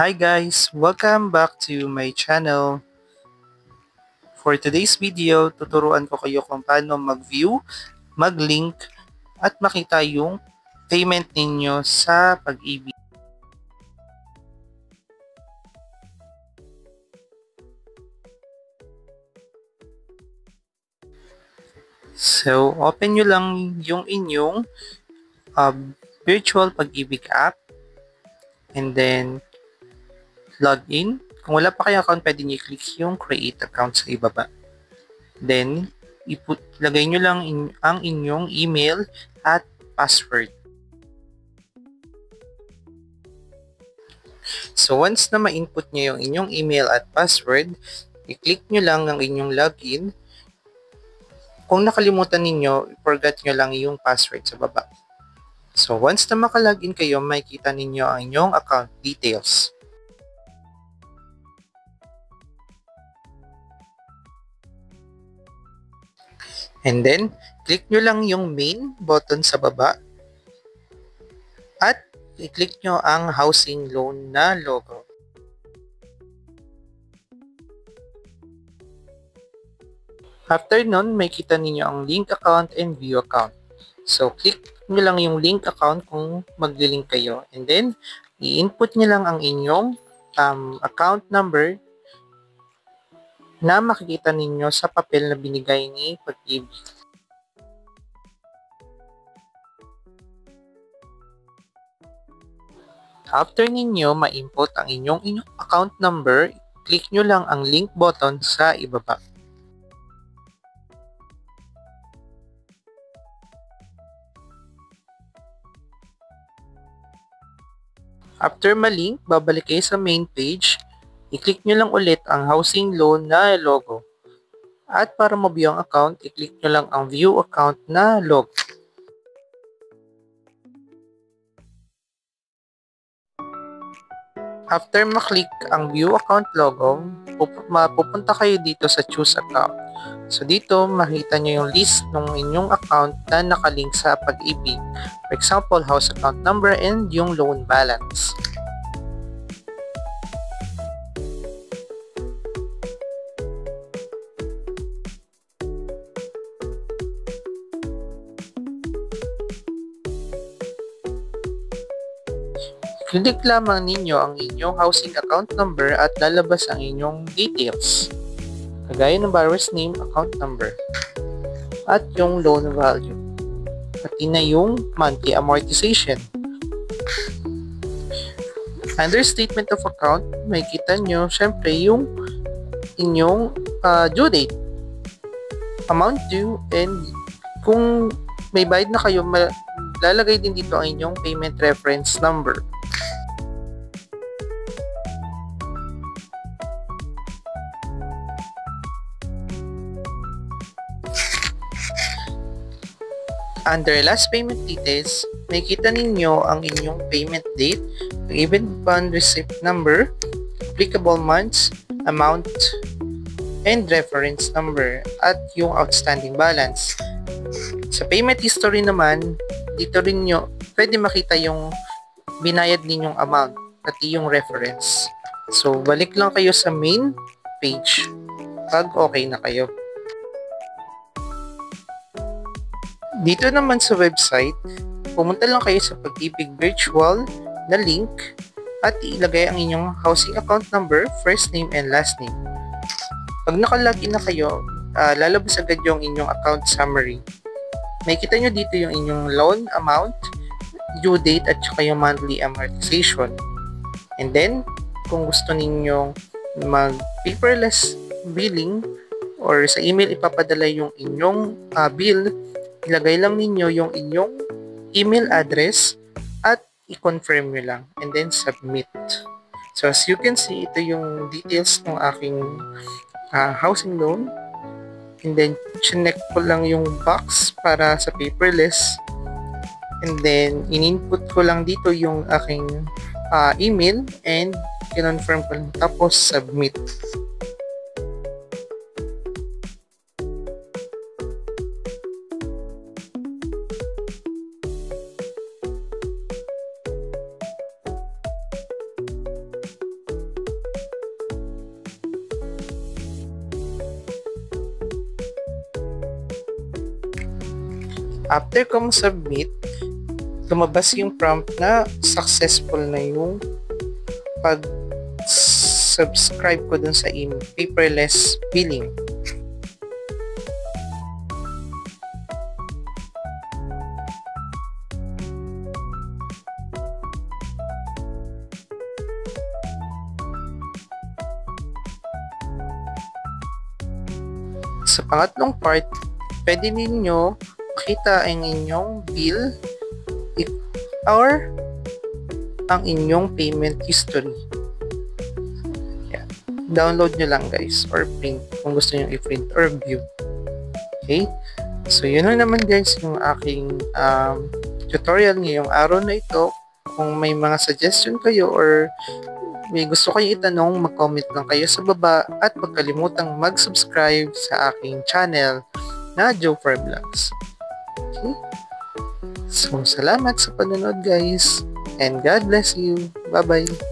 Hi guys! Welcome back to my channel. For today's video, tuturuan ko kayo kung paano mag-view, mag-link, at makita yung payment ninyo sa Pag-ibig. So, open nyo lang yung inyong virtual Pag-ibig app and then log in. Kung wala pa kayong account, pwede nyo i-click yung create account sa ibaba. Then, lagay nyo lang ang inyong email at password. So, once na ma-input nyo yung inyong email at password, i-click nyo lang ang inyong login. Kung nakalimutan ninyo, forgot nyo lang yung password sa baba. So, once na makalogin kayo, makikita ninyo ang inyong account details. And then, click nyo lang yung main button sa baba at i-click nyo ang housing loan na logo. After nun, may kita ninyo ang link account and view account. So, click nyo lang yung link account kung magli-link kayo. And then, i-input nyo lang ang inyong account number na makikita ninyo sa papel na binigay ni Pag-ibig. After ninyo ma-input ang inyong account number, click nyo lang ang link button sa ibaba. After ma-link, babalik kayo sa main page. I-click nyo lang ulit ang housing loan na logo. At para ma-view ang account, i-click nyo lang ang view account na logo. After ma-click ang view account logo, mapupunta kayo dito sa choose account. So dito, makita nyo yung list ng inyong account na nakalink sa Pag-ibig. For example, house account number and yung loan balance. Click lamang ninyo ang inyong housing account number at lalabas ang inyong details. Kagaya ng borrower's name, account number, at yung loan value. Pati na yung monthly amortization. Under statement of account, may kita nyo syempre yung inyong due date, amount due, and kung may bayad na kayo, lalagay din dito ang inyong payment reference number. Under last payment details, makikita ninyo ang inyong payment date, even bond receipt number, applicable months, amount, and reference number, at yung outstanding balance. Sa payment history naman, dito rin nyo pwede makita yung binayad ninyong amount, pati yung reference. So, balik lang kayo sa main page pag okay na kayo. Dito naman sa website, pumunta lang kayo sa Pag-ibig virtual na link at ilagay ang inyong housing account number, first name, and last name. Pag nakalogin na kayo, lalabas agad yung inyong account summary. Makikita nyo dito yung inyong loan amount, due date, at saka yung monthly amortization. And then, kung gusto ninyong mag-paperless billing or sa email ipapadala yung inyong bill, ilagay lang ninyo yung inyong email address at i-confirm nyo lang and then submit. So as you can see, ito yung details ng aking housing loan, and then chinek ko lang yung box para sa paperless, and then in-input ko lang dito yung aking email and kinonfirm ko lang, tapos submit. After ko submit, lumabas yung prompt na successful na yung pag-subscribe ko dun sa paperless billing. Sa pangatlong part, pwede ninyo makita ang inyong bill or ang inyong payment history. Yan. Download nyo lang guys or print kung gusto nyo i-print or view. Okay? So yun lang naman guys yung aking tutorial ngayong araw na ito. Kung may mga suggestion kayo or may gusto kayo itanong, mag-comment lang kayo sa baba at huwag kalimutang mag-subscribe sa aking channel na Joe4 Vlogs. Okay? So, salamat sa panonood guys and God bless you. Bye-bye.